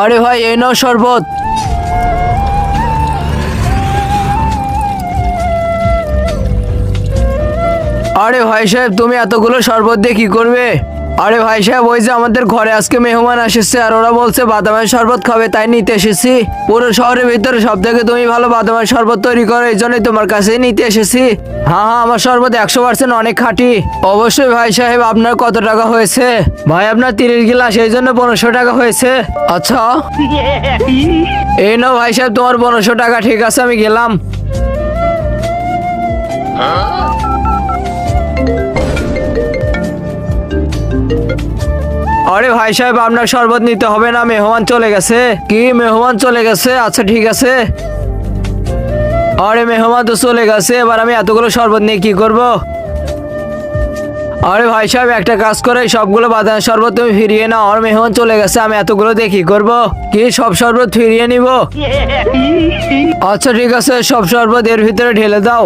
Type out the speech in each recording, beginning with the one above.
আরে ভাই এই নাও শরবত। আরে ভাই সাহেব তুমি এতগুলো শরবত দিয়ে কি করবে? আরে ভাই সাহেব ওই যে আমাদের ঘরে আজকে মেহমান এসেছে আর ওরা বলছে বাদামের শরবত খাবে তাই নিতে এসেছি। পুরো শহরের ভিতরে সব থেকে তুমি ভালো বাদামের শরবত তৈরি করো, এই জন্যই তোমার কাছেই নিতে এসেছি। হ্যাঁ হ্যাঁ আমার শরবত 100% অনেক খাঁটি। অবশ্যই ভাই সাহেব। আপনার কত টাকা হয়েছে? ভাই আপনার 30 গিলাস, এই জন্য 1500 টাকা হয়েছে। আচ্ছা এই নাও ভাই সাহেব তোমার 1500 টাকা। ঠিক আছে আমি গেলাম। আরে ভাই সাহেব আপনার শরবত নিতে হবে না, মেহমান চলে গেছে। কি মেহমান চলে গেছে? আচ্ছা ঠিক আছে। আরে মেহমান তো চলে গেছে, এবার আমি এতগুলো শরবত নিয়ে কি করব? আরে ভাই সাহেব একটা কাজ করে সবগুলো বাদামের শরবত তুমি ফিরিয়ে নাও, আর মেহমান চলে গেছে, আমি এতগুলো দিয়ে কি করব? কি সব শরবত ফিরিয়ে নিব? আচ্ছা ঠিক আছে সব শরবত এর ভিতরে ঢেলে দাও।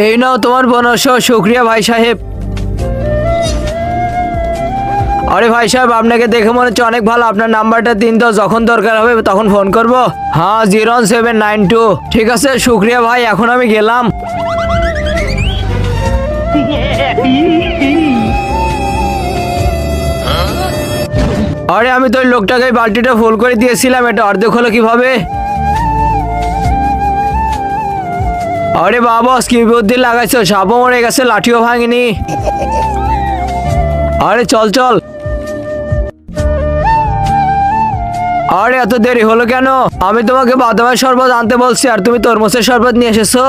এই নাও তোমার 1500। শুক্রিয়া ভাই সাহেব। আরে ভাই সাহেব আপনাকে দেখে মনে হচ্ছে অনেক ভালো। আপনার নাম্বারটা দিন তো, যখন দরকার হবে তখন ফোন করব। হ্যাঁ 0792। ঠিক আছে শুক্রিয়া ভাই, এখন আমি গেলাম। আরে আমি তো ওই লোকটাকে বালতিটা ফুল করে দিয়েছিলাম, এটা অর্ধেক হলো কিভাবে? আরে বাবা কি বুদ্ধি লাগাইছো, সাপও মরে গেছে লাঠিও ভাঙিনি। আরে চল চল। আরে এত দেরি হলো কেন? আমি তোমাকে বাদামের শরবত আনতে বলছি আর তুমি তরমুজের শরবত নিয়ে এসেছো।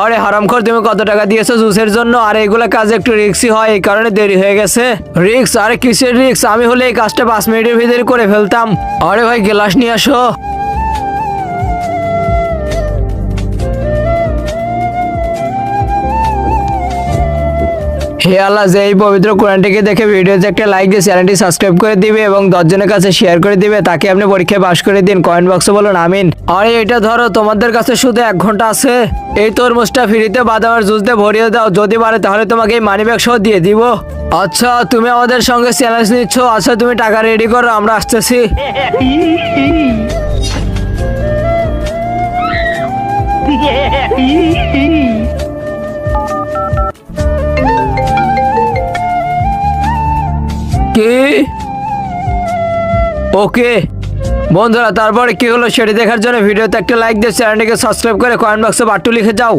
আরে হারামখোর তুমি কত টাকা দিয়েছো জুসের জন্য? আর এইগুলা কাজ একটু রিস্কি হয়, এই কারণে দেরি হয়ে গেছে। রিক্স? আরে কিসের রিক্স? আমি হলে এই কাজটা 5 মিনিটের ভিতরে করে ফেলতাম। আরে ভাই গ্লাস নিয়ে আসো। হে আল্লাহ, যে এই পবিত্র কোরআনটিকে দেখে ভিডিওতে একটা লাইক দিয়ে চ্যানেলটি সাবস্ক্রাইব করে দিবে এবং 10 জনের কাছে শেয়ার করে দিবে, তাকে আপনি পরীক্ষায় পাস করে দিন। কমেন্ট বক্সে বলুন আমিন। আরে এটা ধরো, তোমাদের কাছে শুধু 1 ঘন্টা আছে। এই তরমুজটা ফ্রিতে বাদামের জুস দিয়ে ভরিয়ে দাও, যদি পারে তাহলে তোমাকে এই মানি ব্যাগ সহ দিয়ে দিব। আচ্ছা তুমি আমাদের সঙ্গে চ্যালেঞ্জ নিচ্ছ? আচ্ছা তুমি টাকা রেডি করো, আমরা আসতেছি। কি? ওকে বন্ধুরা, তারপরে কি হলো সেটা দেখার জন্য ভিডিওতে একটা লাইক দিয়ে চ্যানেলটিকে সাবস্ক্রাইব করে কমেন্ট বক্সে বাট্টু লিখে যাও।